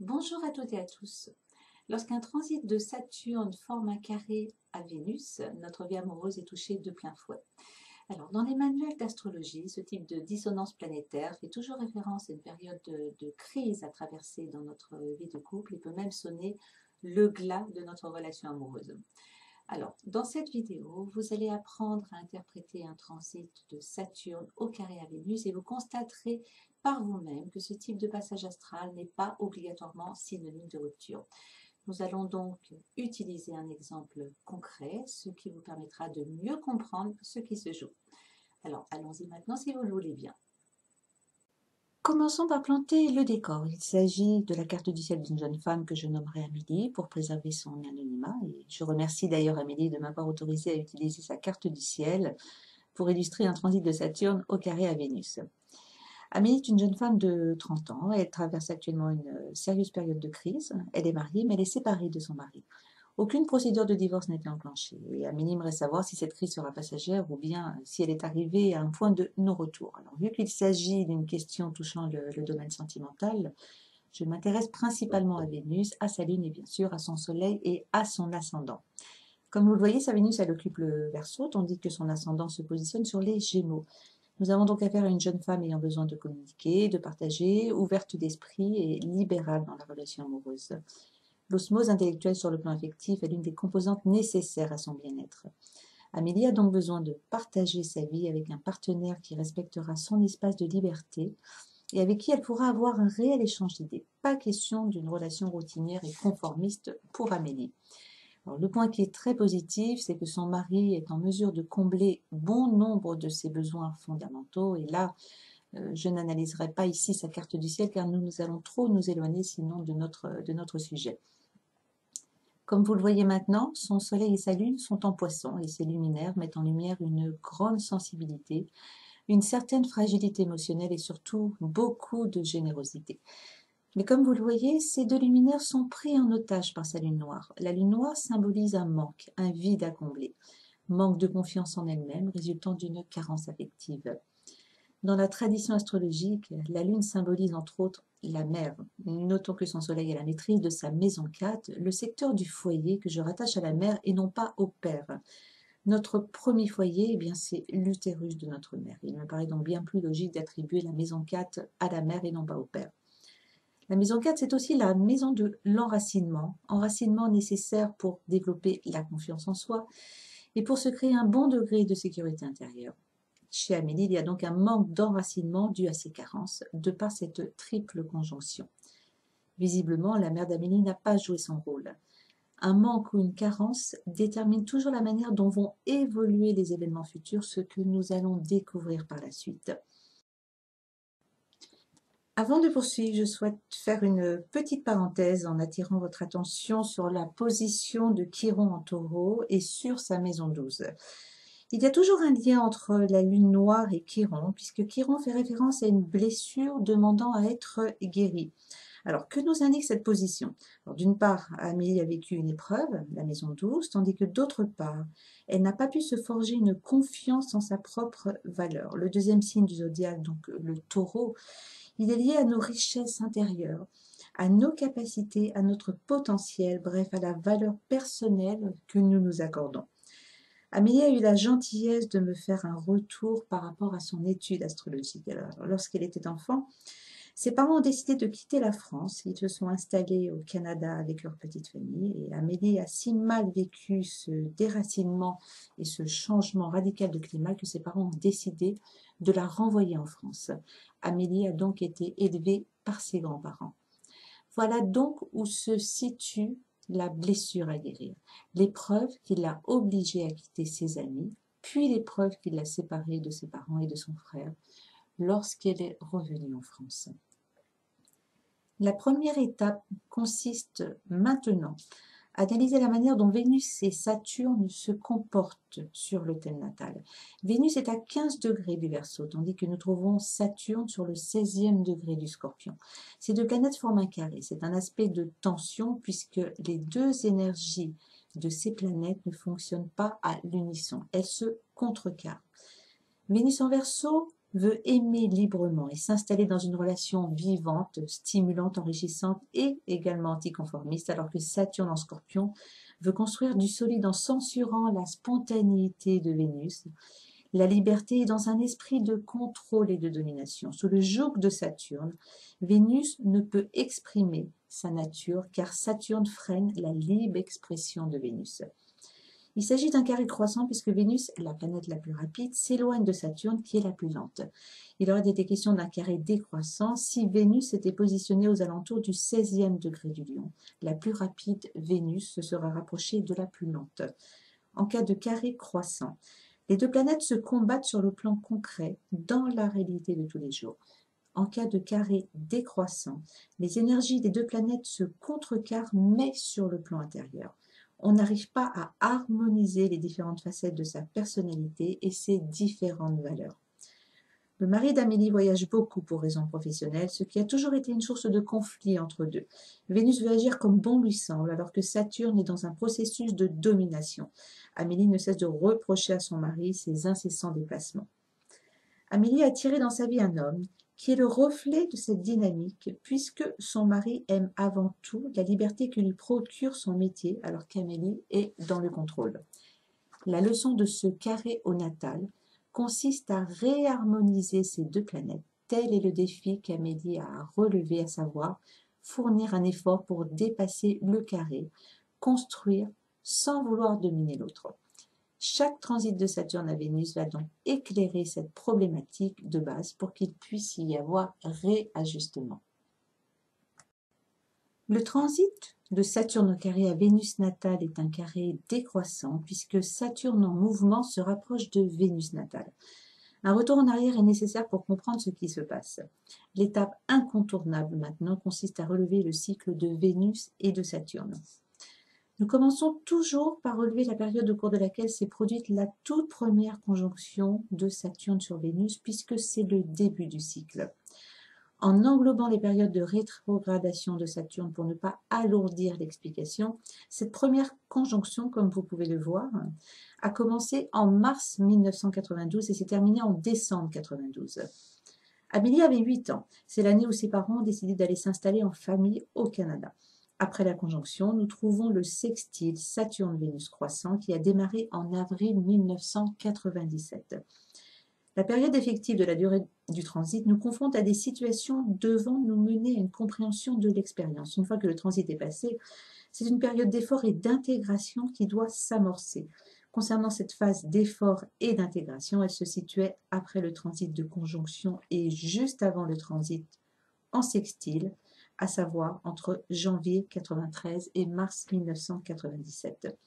Bonjour à toutes et à tous. Lorsqu'un transit de Saturne forme un carré à Vénus, notre vie amoureuse est touchée de plein fouet. Alors, dans les manuels d'astrologie, ce type de dissonance planétaire fait toujours référence à une période de crise à traverser dans notre vie de couple et peut même sonner le glas de notre relation amoureuse. Alors, dans cette vidéo, vous allez apprendre à interpréter un transit de Saturne au carré à Vénus et vous constaterez par vous-même que ce type de passage astral n'est pas obligatoirement synonyme de rupture. Nous allons donc utiliser un exemple concret, ce qui vous permettra de mieux comprendre ce qui se joue. Alors, allons-y maintenant si vous le voulez bien. Commençons par planter le décor. Il s'agit de la carte du ciel d'une jeune femme que je nommerai Amélie pour préserver son anonymat. Et je remercie d'ailleurs Amélie de m'avoir autorisé à utiliser sa carte du ciel pour illustrer un transit de Saturne au carré à Vénus. Amélie est une jeune femme de 30 ans. Elle traverse actuellement une sérieuse période de crise. Elle est mariée, mais elle est séparée de son mari. Aucune procédure de divorce n'a été enclenchée. Et Amélie aimerait savoir si cette crise sera passagère ou bien si elle est arrivée à un point de non-retour. Alors, vu qu'il s'agit d'une question touchant le domaine sentimental, je m'intéresse principalement à Vénus, à sa lune et bien sûr à son soleil et à son ascendant. Comme vous le voyez, sa Vénus, elle occupe le Verseau, tandis que son ascendant se positionne sur les Gémeaux. Nous avons donc affaire à une jeune femme ayant besoin de communiquer, de partager, ouverte d'esprit et libérale dans la relation amoureuse. L'osmose intellectuelle sur le plan affectif est l'une des composantes nécessaires à son bien-être. Amélie a donc besoin de partager sa vie avec un partenaire qui respectera son espace de liberté et avec qui elle pourra avoir un réel échange d'idées. Pas question d'une relation routinière et conformiste pour Amélie. Alors, le point qui est très positif, c'est que son mari est en mesure de combler bon nombre de ses besoins fondamentaux. Et là, je n'analyserai pas ici sa carte du ciel car nous allons trop nous éloigner sinon de notre sujet. Comme vous le voyez maintenant, son soleil et sa lune sont en poisson et ses luminaires mettent en lumière une grande sensibilité, une certaine fragilité émotionnelle et surtout beaucoup de générosité. Mais comme vous le voyez, ces deux luminaires sont pris en otage par sa lune noire. La lune noire symbolise un manque, un vide à combler. Manque de confiance en elle-même résultant d'une carence affective. Dans la tradition astrologique, la lune symbolise entre autres la mère. Notons que son soleil est la maîtrise de sa maison 4, le secteur du foyer que je rattache à la mère et non pas au père. Notre premier foyer, eh bien, c'est l'utérus de notre mère. Il me paraît donc bien plus logique d'attribuer la maison 4 à la mère et non pas au père. La maison 4, c'est aussi la maison de l'enracinement, enracinement nécessaire pour développer la confiance en soi et pour se créer un bon degré de sécurité intérieure. Chez Amélie, il y a donc un manque d'enracinement dû à ses carences, de par cette triple conjonction. Visiblement, la mère d'Amélie n'a pas joué son rôle. Un manque ou une carence détermine toujours la manière dont vont évoluer les événements futurs, ce que nous allons découvrir par la suite. Avant de poursuivre, je souhaite faire une petite parenthèse en attirant votre attention sur la position de Chiron en Taureau et sur sa maison 12. Il y a toujours un lien entre la lune noire et Chiron, puisque Chiron fait référence à une blessure demandant à être guérie. Alors, que nous indique cette position? D'une part, Amélie a vécu une épreuve, la maison 12, tandis que d'autre part, elle n'a pas pu se forger une confiance en sa propre valeur. Le deuxième signe du zodiaque, donc le Taureau, il est lié à nos richesses intérieures, à nos capacités, à notre potentiel, bref, à la valeur personnelle que nous nous accordons. Amélie a eu la gentillesse de me faire un retour par rapport à son étude astrologique. Alors, lorsqu'elle était enfant, ses parents ont décidé de quitter la France. Ils se sont installés au Canada avec leur petite famille. Et Amélie a si mal vécu ce déracinement et ce changement radical de climat que ses parents ont décidé de la renvoyer en France. Amélie a donc été élevée par ses grands-parents. Voilà donc où se situe la blessure à guérir, l'épreuve qui l'a obligée à quitter ses amis, puis l'épreuve qui l'a séparée de ses parents et de son frère lorsqu'elle est revenue en France. La première étape consiste maintenant à analyser la manière dont Vénus et Saturne se comportent sur le thème natal. Vénus est à 15 degrés du Verseau, tandis que nous trouvons Saturne sur le 16e degré du Scorpion. Ces deux planètes forment un carré. C'est un aspect de tension puisque les deux énergies de ces planètes ne fonctionnent pas à l'unisson. Elles se contrecarrent. Vénus en Verseau veut aimer librement et s'installer dans une relation vivante, stimulante, enrichissante et également anticonformiste, alors que Saturne en Scorpion veut construire du solide en censurant la spontanéité de Vénus. La liberté est dans un esprit de contrôle et de domination. Sous le joug de Saturne, Vénus ne peut exprimer sa nature car Saturne freine la libre expression de Vénus. Il s'agit d'un carré croissant puisque Vénus, la planète la plus rapide, s'éloigne de Saturne qui est la plus lente. Il aurait été question d'un carré décroissant si Vénus était positionnée aux alentours du 16e degré du Lion. La plus rapide, Vénus, se serait rapprochée de la plus lente. En cas de carré croissant, les deux planètes se combattent sur le plan concret, dans la réalité de tous les jours. En cas de carré décroissant, les énergies des deux planètes se contrecarrent, mais sur le plan intérieur. On n'arrive pas à harmoniser les différentes facettes de sa personnalité et ses différentes valeurs. Le mari d'Amélie voyage beaucoup pour raisons professionnelles, ce qui a toujours été une source de conflit entre deux. Vénus veut agir comme bon lui semble, alors que Saturne est dans un processus de domination. Amélie ne cesse de reprocher à son mari ses incessants déplacements. Amélie a attiré dans sa vie un homme qui est le reflet de cette dynamique, puisque son mari aime avant tout la liberté que lui procure son métier, alors qu'Amélie est dans le contrôle. La leçon de ce carré au natal consiste à réharmoniser ces deux planètes. Tel est le défi qu'Amélie a à relever, à savoir fournir un effort pour dépasser le carré, construire sans vouloir dominer l'autre. Chaque transit de Saturne à Vénus va donc éclairer cette problématique de base pour qu'il puisse y avoir réajustement. Le transit de Saturne au carré à Vénus natale est un carré décroissant puisque Saturne en mouvement se rapproche de Vénus natale. Un retour en arrière est nécessaire pour comprendre ce qui se passe. L'étape incontournable maintenant consiste à relever le cycle de Vénus et de Saturne. Nous commençons toujours par relever la période au cours de laquelle s'est produite la toute première conjonction de Saturne sur Vénus, puisque c'est le début du cycle. En englobant les périodes de rétrogradation de Saturne pour ne pas alourdir l'explication, cette première conjonction, comme vous pouvez le voir, a commencé en mars 1992 et s'est terminée en décembre 1992. Amélie avait 8 ans. C'est l'année où ses parents ont décidé d'aller s'installer en famille au Canada. Après la conjonction, nous trouvons le sextile Saturne-Vénus croissant qui a démarré en avril 1997. La période effective de la durée du transit nous confronte à des situations devant nous mener à une compréhension de l'expérience. Une fois que le transit est passé, c'est une période d'effort et d'intégration qui doit s'amorcer. Concernant cette phase d'effort et d'intégration, elle se situait après le transit de conjonction et juste avant le transit en sextile, à savoir entre janvier 1993 et mars 1997.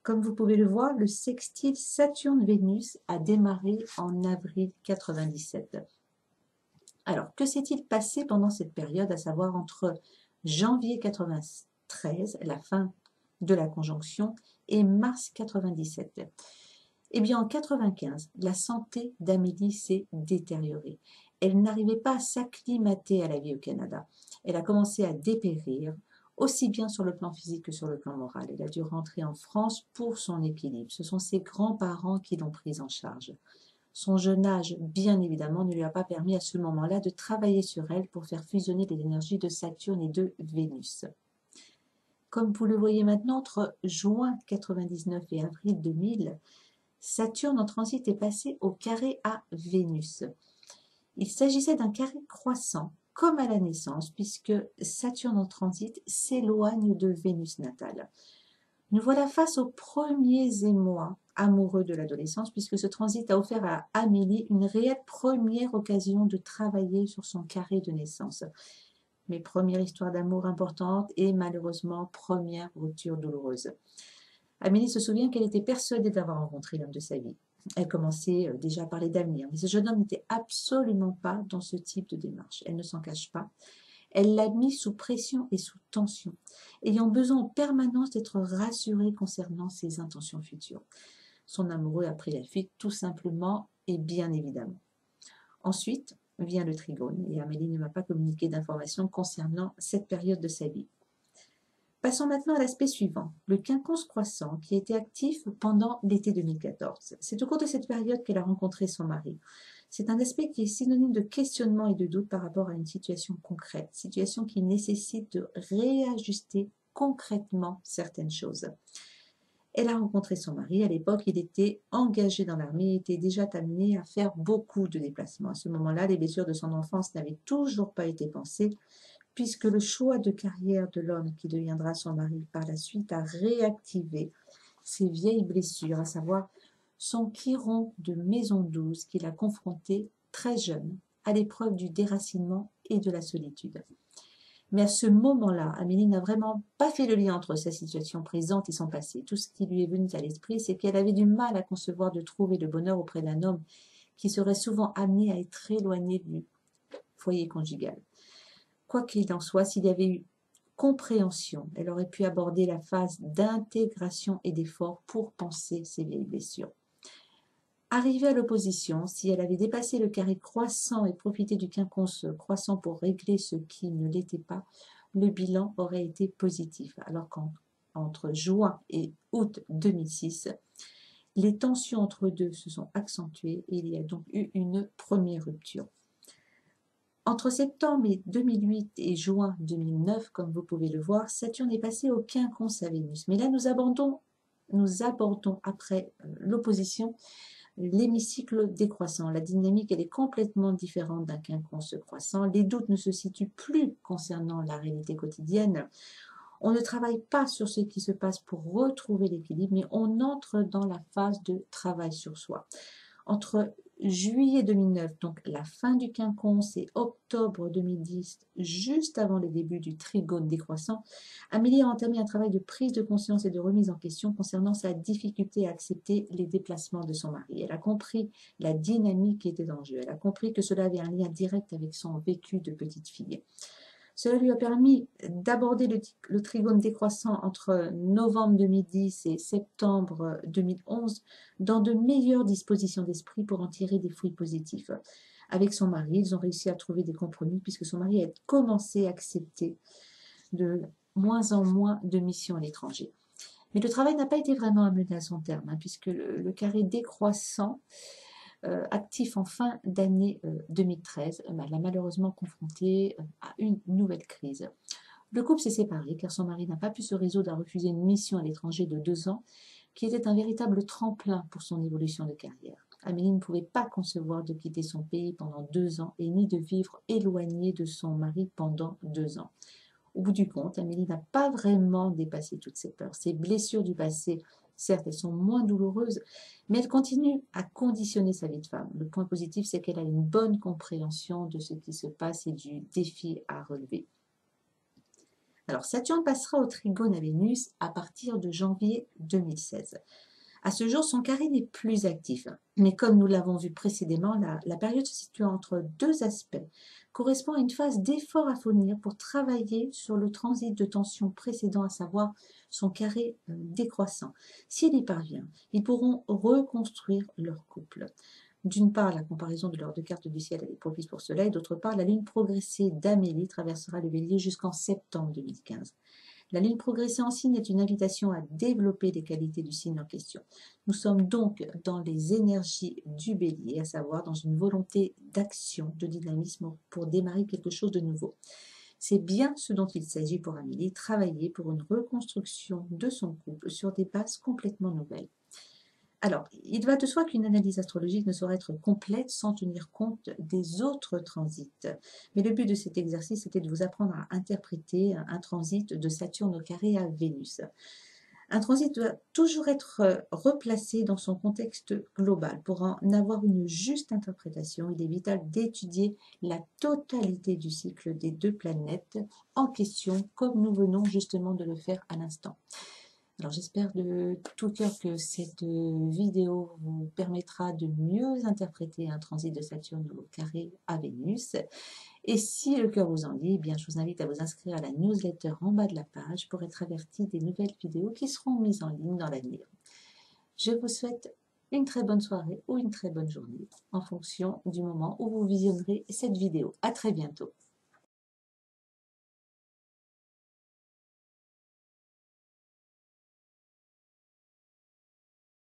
Comme vous pouvez le voir, le sextile Saturne-Vénus a démarré en avril 1997. Alors, que s'est-il passé pendant cette période, à savoir entre janvier 1993, la fin de la conjonction, et mars 1997? Eh bien, en 1995, la santé d'Amélie s'est détériorée. Elle n'arrivait pas à s'acclimater à la vie au Canada. Elle a commencé à dépérir, aussi bien sur le plan physique que sur le plan moral. Elle a dû rentrer en France pour son équilibre. Ce sont ses grands-parents qui l'ont prise en charge. Son jeune âge, bien évidemment, ne lui a pas permis à ce moment-là de travailler sur elle pour faire fusionner les énergies de Saturne et de Vénus. Comme vous le voyez maintenant, entre juin 1999 et avril 2000, Saturne en transit est passé au carré à Vénus. Il s'agissait d'un carré croissant, comme à la naissance, puisque Saturne en transit s'éloigne de Vénus natale. Nous voilà face aux premiers émois amoureux de l'adolescence, puisque ce transit a offert à Amélie une réelle première occasion de travailler sur son carré de naissance. Mais première histoire d'amour importante et malheureusement première rupture douloureuse. Amélie se souvient qu'elle était persuadée d'avoir rencontré l'homme de sa vie. Elle commençait déjà à parler d'avenir, mais ce jeune homme n'était absolument pas dans ce type de démarche. Elle ne s'en cache pas. Elle l'a mis sous pression et sous tension, ayant besoin en permanence d'être rassurée concernant ses intentions futures. Son amoureux a pris la fuite tout simplement et bien évidemment. Ensuite vient le trigone et Amélie ne m'a pas communiqué d'informations concernant cette période de sa vie. Passons maintenant à l'aspect suivant, le quinconce croissant qui était actif pendant l'été 2014. C'est au cours de cette période qu'elle a rencontré son mari. C'est un aspect qui est synonyme de questionnement et de doute par rapport à une situation concrète, situation qui nécessite de réajuster concrètement certaines choses. Elle a rencontré son mari. À l'époque, il était engagé dans l'armée et était déjà amené à faire beaucoup de déplacements. À ce moment-là, les blessures de son enfance n'avaient toujours pas été pensées, puisque le choix de carrière de l'homme qui deviendra son mari par la suite a réactivé ses vieilles blessures, à savoir son chiron de maison 12 qui l'a confronté très jeune à l'épreuve du déracinement et de la solitude. Mais à ce moment-là, Amélie n'a vraiment pas fait le lien entre sa situation présente et son passé. Tout ce qui lui est venu à l'esprit, c'est qu'elle avait du mal à concevoir de trouver le bonheur auprès d'un homme qui serait souvent amené à être éloigné du foyer conjugal. Quoi qu'il en soit, s'il y avait eu compréhension, elle aurait pu aborder la phase d'intégration et d'effort pour penser ses vieilles blessures. Arrivée à l'opposition, si elle avait dépassé le carré croissant et profité du quinconce croissant pour régler ce qui ne l'était pas, le bilan aurait été positif. Alors qu'entre juin et août 2006, les tensions entre eux deux se sont accentuées et il y a donc eu une première rupture. Entre septembre 2008 et juin 2009, comme vous pouvez le voir, Saturne est passé au quinconce à Vénus. Mais là, nous abordons après l'opposition l'hémicycle décroissant. La dynamique, elle est complètement différente d'un quinconce croissant. Les doutes ne se situent plus concernant la réalité quotidienne. On ne travaille pas sur ce qui se passe pour retrouver l'équilibre, mais on entre dans la phase de travail sur soi. Entre juillet 2009, donc la fin du quinconce, et octobre 2010, juste avant le début du trigone décroissant, Amélie a entamé un travail de prise de conscience et de remise en question concernant sa difficulté à accepter les déplacements de son mari. Elle a compris la dynamique qui était en jeu. Elle a compris que cela avait un lien direct avec son vécu de petite fille. Cela lui a permis d'aborder le trigone décroissant entre novembre 2010 et septembre 2011 dans de meilleures dispositions d'esprit pour en tirer des fruits positifs. Avec son mari, ils ont réussi à trouver des compromis puisque son mari a commencé à accepter de moins en moins de missions à l'étranger. Mais le travail n'a pas été vraiment amené à son terme, puisque le carré décroissant actif en fin d'année 2013, l'a malheureusement confronté à une nouvelle crise. Le couple s'est séparé car son mari n'a pas pu se résoudre à refuser une mission à l'étranger de 2 ans qui était un véritable tremplin pour son évolution de carrière. Amélie ne pouvait pas concevoir de quitter son pays pendant 2 ans et ni de vivre éloignée de son mari pendant 2 ans. Au bout du compte, Amélie n'a pas vraiment dépassé toutes ses peurs. Ses blessures du passé, certes, elles sont moins douloureuses, mais elle continue à conditionner sa vie de femme. Le point positif, c'est qu'elle a une bonne compréhension de ce qui se passe et du défi à relever. Alors, Saturne passera au trigone à Vénus à partir de janvier 2016. À ce jour, son carré n'est plus actif. Mais comme nous l'avons vu précédément, la période se situe entre deux aspects correspond à une phase d'effort à fournir pour travailler sur le transit de tension précédent, à savoir son carré décroissant. Si elle y parvient, ils pourront reconstruire leur couple. D'une part, la comparaison de leurs deux cartes du ciel est propice pour cela, et d'autre part, la lune progressée d'Amélie traversera le bélier jusqu'en septembre 2015. La lune progressée en signe est une invitation à développer les qualités du signe en question. Nous sommes donc dans les énergies du bélier, à savoir dans une volonté d'action, de dynamisme pour démarrer quelque chose de nouveau. C'est bien ce dont il s'agit pour Amélie, travailler pour une reconstruction de son couple sur des bases complètement nouvelles. Alors, il va de soi qu'une analyse astrologique ne saurait être complète sans tenir compte des autres transits. Mais le but de cet exercice était de vous apprendre à interpréter un transit de Saturne au carré à Vénus. Un transit doit toujours être replacé dans son contexte global. Pour en avoir une juste interprétation, il est vital d'étudier la totalité du cycle des deux planètes en question, comme nous venons justement de le faire à l'instant. Alors j'espère de tout cœur que cette vidéo vous permettra de mieux interpréter un transit de Saturne au carré à Vénus. Et si le cœur vous en dit, eh bien, je vous invite à vous inscrire à la newsletter en bas de la page pour être averti des nouvelles vidéos qui seront mises en ligne dans l'avenir. Je vous souhaite une très bonne soirée ou une très bonne journée en fonction du moment où vous visionnerez cette vidéo. À très bientôt.